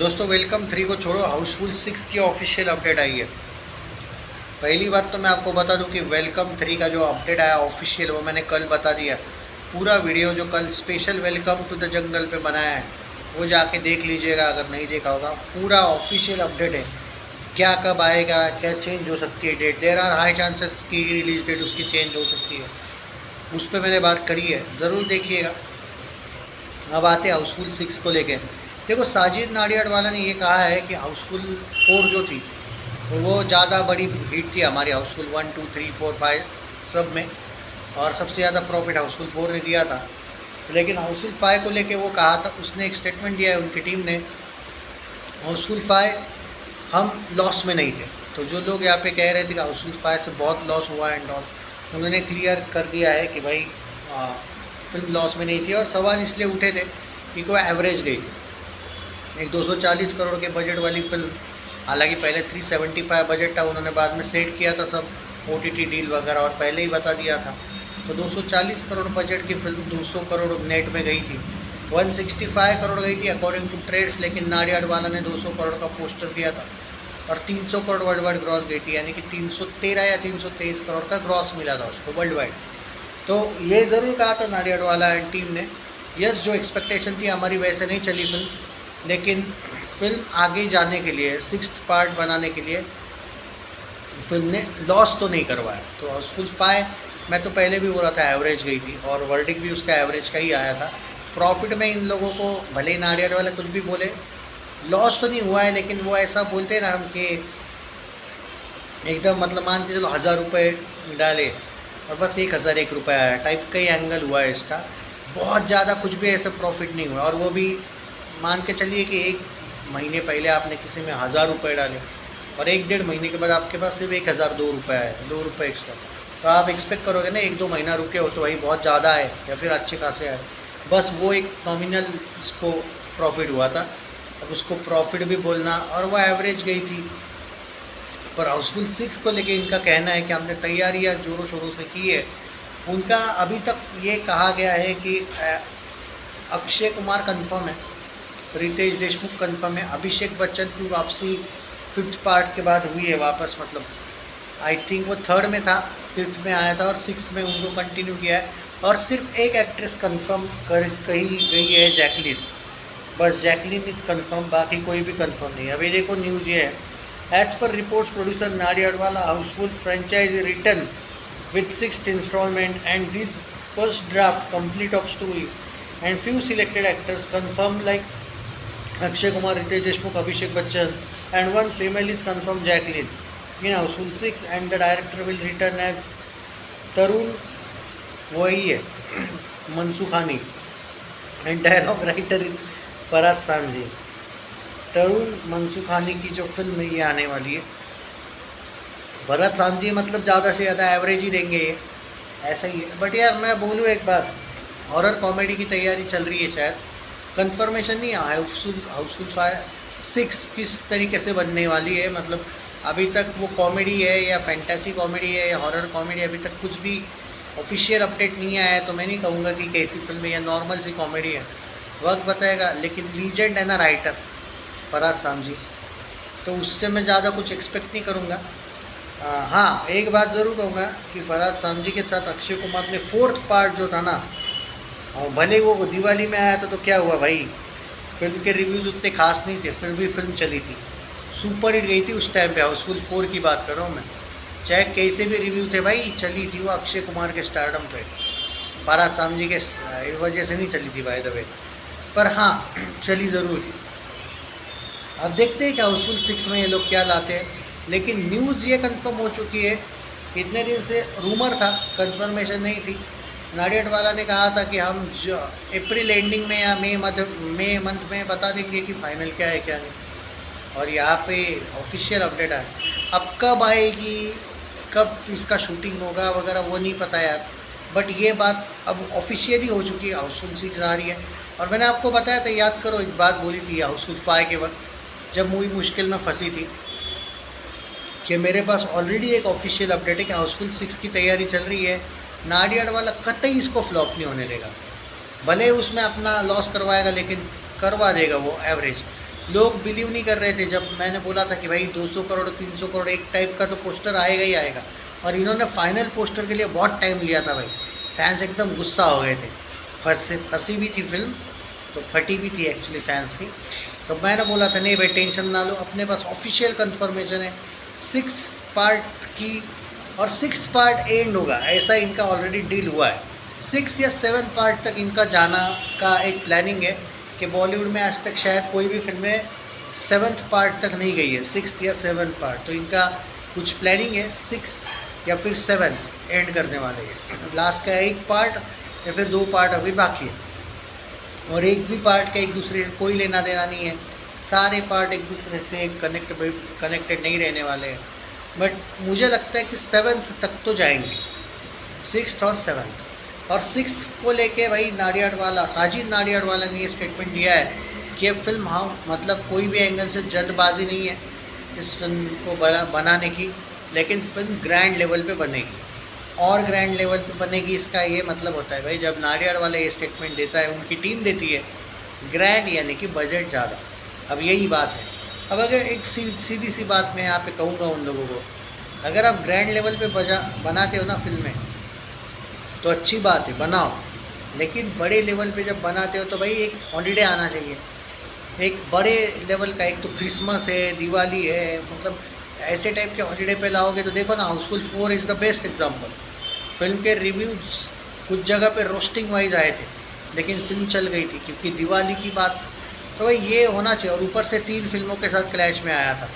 दोस्तों वेलकम 3 को छोड़ो, हाउसफुल 6 की ऑफिशियल अपडेट आई है। पहली बात तो मैं आपको बता दूं कि वेलकम 3 का जो अपडेट आया ऑफिशियल वो मैंने कल बता दिया। पूरा वीडियो जो कल special welcome to the jungle पे बनाया है वो जाके देख लीजिएगा अगर नहीं देखा होगा। पूरा ऑफिशियल अपडेट है, क्या कब आएगा, क्या चेंज हो सकती है date. There are high chances की रिलीज डेट उसकी चेंज हो सकती है, उस पर मैंने बात करी है, ज़रूर देखिएगा। अब आते हैं हाउसफुल 6 को लेके। देखो, साजिद नाडियाडवाला ने ये कहा है कि हाउसफुल 4 जो थी वो ज़्यादा बड़ी हिट थी हमारी हाउसफुल 1, 2, 3, 4, 5 सब में, और सबसे ज़्यादा प्रॉफिट हाउसफुल 4 ने दिया था। लेकिन हाउसफुल 5 को लेके वो कहा था, उसने एक स्टेटमेंट दिया है उनकी टीम ने, हाउसफुल 5 हम लॉस में नहीं थे। तो जो लोग यहाँ पे कह रहे थे कि हाउसफुल 5 से बहुत लॉस हुआ एंड ऑल, उन्होंने क्लियर कर दिया है कि भाई फिल्म लॉस में नहीं थी। और सवाल इसलिए उठे थे कि वो एवरेज गई थी। एक 240 करोड़ के बजट वाली फिल्म, हालांकि पहले 375 बजट था, उन्होंने बाद में सेट किया था सब OTT डील वगैरह और पहले ही बता दिया था। तो 240 करोड़ बजट की फिल्म 200 करोड़ नेट में गई थी, 165 करोड़ गई थी अकॉर्डिंग टू ट्रेड्स। लेकिन नाडियाडवाला ने 200 करोड़ का पोस्टर दिया था और 300 करोड़ वर्ल्ड वाइड ग्रॉस गई थी, यानी कि 313 या 323 करोड़ का ग्रॉस मिला था उसको वर्ल्ड वाइड। तो ये ज़रूर कहा था नाडियाडवाला एंड टीम ने, यस जो एक्सपेक्टेशन थी हमारी वैसे नहीं चली फिल्म, लेकिन फिल्म आगे जाने के लिए 6th पार्ट बनाने के लिए फिल्म ने लॉस तो नहीं करवाया। तो हाउसफुल 5 मैं तो पहले भी बोला था एवरेज गई थी और वर्डिक्ट भी उसका एवरेज का ही आया था। प्रॉफिट में इन लोगों को भले ही नाडियाड वाले कुछ भी बोले, लॉस तो नहीं हुआ है, लेकिन वो ऐसा बोलते हैं ना हम कि एकदम मतलब मान के चलो 1000 रुपये डाले और बस 1001 रुपये आया टाइप का ही एंगल हुआ है इसका। बहुत ज़्यादा कुछ भी ऐसा प्रॉफिट नहीं हुआ। और वो भी मान के चलिए कि 1 महीने पहले आपने किसी में 1000 रुपये डाले और 1-1.5 महीने के बाद आपके पास सिर्फ 1002 रुपये आए, 2 रुपये एक्स्ट्रा। तो आप एक्सपेक्ट करोगे ना 1-2 महीना रुके हो तो वही बहुत ज़्यादा है या फिर अच्छे खासे आए। बस वो एक नॉमिनल इसको प्रॉफिट हुआ था, अब उसको प्रॉफिट भी बोलना, और वो एवरेज गई थी। पर हाउसफुल 6 को लेके इनका कहना है कि हमने तैयारियाँ जोरों शोरों से की है। उनका अभी तक ये कहा गया है कि अक्षय कुमार कंफर्म है, रितेश देशमुख कंफर्म है, अभिषेक बच्चन की वापसी 5th पार्ट के बाद हुई है वापस, मतलब आई थिंक वो 3rd में था, 5th में आया था और 6th में उनको कंटिन्यू किया है। और सिर्फ एक एक्ट्रेस कंफर्म कही गई है, जैकलिन, बस जैकलिन इज़ कंफर्म, बाकी कोई भी कंफर्म नहीं है। अभी देखो न्यूज़ ये है, as per reports producer Nadiadwala Housefull franchise return with 6th installment and this first draft complete of story and few selected actors confirmed like Akshay Kumar, Ritesh Deshmukh, Abhishek Bachchan and one female is confirmed, Jacqueline, in Houseful 6, and the director will return as Tarun, वही है Mansukhani, and dialogue writer is Faraz Samji. तरुण मनसुखानी की जो film है ये आने वाली है। भरत सामजी मतलब ज़्यादा से ज़्यादा एवरेज ही देंगे ये, ऐसा ही है। बट यार मैं बोलूँ एक बात, हॉरर कॉमेडी की तैयारी चल रही है, शायद कंफर्मेशन नहीं आया हाउसफुल 6 किस तरीके से बनने वाली है। मतलब अभी तक वो कॉमेडी है या फैंटेसी कॉमेडी है या हॉरर कॉमेडी, अभी तक कुछ भी ऑफिशियल अपडेट नहीं आया है। तो मैं नहीं कहूँगा कि कैसी फिल्म है या नॉर्मल सी कॉमेडी है, वक्त बताएगा। लेकिन लीजेंड है ना राइटर फराज सामजी, तो उससे मैं ज़्यादा कुछ एक्सपेक्ट नहीं करूँगा। हाँ, एक बात ज़रूर कहूँगा कि फराज सामजी के साथ अक्षय कुमार ने 4th पार्ट जो था ना, और भले वो दिवाली में आया था तो क्या हुआ भाई, फिल्म के रिव्यूज़ उतने खास नहीं थे, फिर भी फिल्म चली थी, सुपर हिट गई थी उस टाइम पे। हाउसफुल 4 की बात कर रहा हूँ मैं, चाहे कैसे भी रिव्यू थे भाई, चली थी वो अक्षय कुमार के स्टारडम पे, फराज सामजी के वजह से नहीं चली थी बाय द वे, पर हाँ चली ज़रूर थी। अब देखते हैं कि हाउसफुल 6 में ये लोग क्या लाते हैं। लेकिन न्यूज़ ये कंफर्म हो चुकी है, इतने दिन से रूमर था, कंफर्मेशन नहीं थी। नाडियाडवाला ने कहा था कि हम जो अप्रैल एंडिंग में या मई मंथ में बता देंगे कि फाइनल क्या है क्या नहीं, और यहाँ पे ऑफिशियल अपडेट आया। अब कब आएगी, कब इसका शूटिंग होगा वगैरह वो नहीं पता यार, बट ये बात अब ऑफिशियली हो चुकी है, हाउसफुल 6 आ रही है। और मैंने आपको बताया था, याद करो, एक बात बोली थी हाउसफुल 5 के वक्त जब मूवी मुश्किल में फंसी थी, कि मेरे पास ऑलरेडी एक ऑफिशियल अपडेट है कि हाउसफुल 6 की तैयारी चल रही है। नाडियाडवाला कतई इसको फ्लॉप नहीं होने देगा, भले उसमें अपना लॉस करवाएगा लेकिन करवा देगा वो एवरेज। लोग बिलीव नहीं कर रहे थे जब मैंने बोला था कि भाई 200 करोड़ 300 करोड़ एक टाइप का तो पोस्टर आएगा ही आएगा, और इन्होंने फाइनल पोस्टर के लिए बहुत टाइम लिया था भाई। फैंस एकदम गुस्सा हो गए थे, फंसी भी थी फिल्म, तो फटी भी थी एक्चुअली फैंस की। तो मैंने बोला था नहीं भाई टेंशन ना लो, अपने पास ऑफिशियल कंफर्मेशन है 6 पार्ट की, और 6th पार्ट एंड होगा ऐसा इनका ऑलरेडी डील हुआ है। 6 या 7 पार्ट तक इनका जाना का एक प्लानिंग है कि बॉलीवुड में आज तक शायद कोई भी फिल्में 7th पार्ट तक नहीं गई है, 6th या 7th पार्ट। तो इनका कुछ प्लानिंग है 6 या फिर 7th एंड करने वाले हैं। लास्ट का एक पार्ट या फिर 2 पार्ट अभी बाकी है, और एक भी पार्ट का एक दूसरे से कोई लेना देना नहीं है, सारे पार्ट एक दूसरे से कनेक्टेड नहीं रहने वाले हैं। बट मुझे लगता है कि 7th तक तो जाएंगे, 6th और 7th। और 6th को लेके भाई नाडियाडवाला, साजिद नाडियाडवाला ने ये स्टेटमेंट दिया है कि ये फिल्म, हाँ मतलब कोई भी एंगल से जल्दबाजी नहीं है इस फिल्म को बनाने की, लेकिन फिल्म ग्रैंड लेवल पे बनेगी, और ग्रैंड लेवल पे बनेगी। इसका ये मतलब होता है भाई जब नाडियाडवाला ये स्टेटमेंट देता है, उनकी टीम देती है, ग्रैंड यानी कि बजट ज़्यादा। अब यही बात है। अब अगर एक सीधी सी बात मैं यहाँ पे कहूँगा उन लोगों को, अगर आप ग्रैंड लेवल पे बनाते हो ना फिल्में तो अच्छी बात है, बनाओ, लेकिन बड़े लेवल पे जब बनाते हो तो भाई एक हॉलीडे आना चाहिए, एक बड़े लेवल का। एक तो क्रिसमस है, दिवाली है, मतलब ऐसे टाइप के हॉलीडे पे लाओगे तो देखो ना, Housefull 4 is the best example. Film के रिव्यूज़ कुछ जगह पे रोस्टिंग वाइज आए थे, लेकिन फिल्म चल गई थी क्योंकि दिवाली की बात। तो भाई ये होना चाहिए। और ऊपर से 3 फिल्मों के साथ क्लैश में आया था।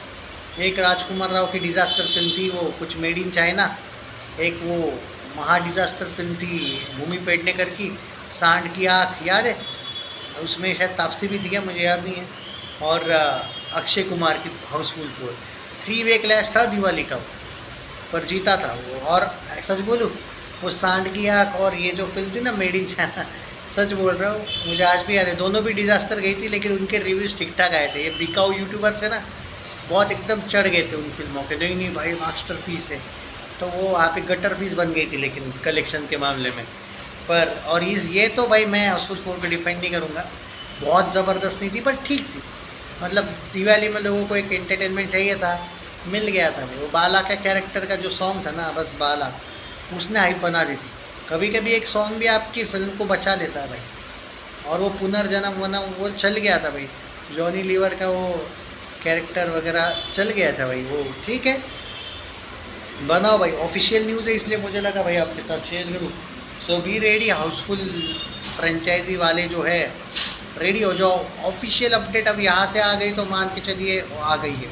एक राजकुमार राव की डिज़ास्टर फिल्म थी, वो कुछ मेड इन चाइना, एक वो महा डिज़ास्टर फिल्म थी भूमि पेडनेकर की, सांड की आँख, याद है? उसमें शायद तापसी भी थी क्या, मुझे याद नहीं है। और अक्षय कुमार की हाउसफुल 4, 3 वे क्लैश था दिवाली का, पर जीता था वो। और सच बोलूँ, वो सांड की आँख और ये जो फिल्म थी ना मेड इन चाइना, सच बोल रहा हूँ, मुझे आज भी याद है, दोनों भी डिज़ास्टर गई थी, लेकिन उनके रिव्यूज़ ठीक ठाक आए थे। ये बिकाऊ यूट्यूबर्स है ना, बहुत एकदम चढ़ गए थे उन फिल्मों के, नहीं नहीं भाई मास्टर पीस है। तो वो वहाँ पे गटर पीस बन गई थी लेकिन कलेक्शन के मामले में। पर और ये तो भाई मैं हाउसफुल 4 को डिफेंड नहीं करूँगा, बहुत ज़बरदस्त नहीं थी पर ठीक थी। मतलब दिवाली में लोगों को एक एंटरटेनमेंट चाहिए था, मिल गया था। वो बाला का कैरेक्टर का जो सॉन्ग था ना, बस बाला, उसने हाइप बना दी थी। कभी कभी एक सॉन्ग भी आपकी फिल्म को बचा लेता है भाई, और वो पुनर्जन्म वना वो चल गया था भाई, जॉनी लीवर का वो कैरेक्टर वगैरह चल गया था भाई, वो ठीक है, बनाओ भाई। ऑफिशियल न्यूज़ है इसलिए मुझे लगा भाई आपके साथ शेयर करूँ। सो बी रेडी, हाउसफुल फ्रेंचाइजी वाले जो है रेडी हो जाओ। ऑफिशियल अपडेट अब यहाँ से आ गई तो मान के चलिए आ गई है।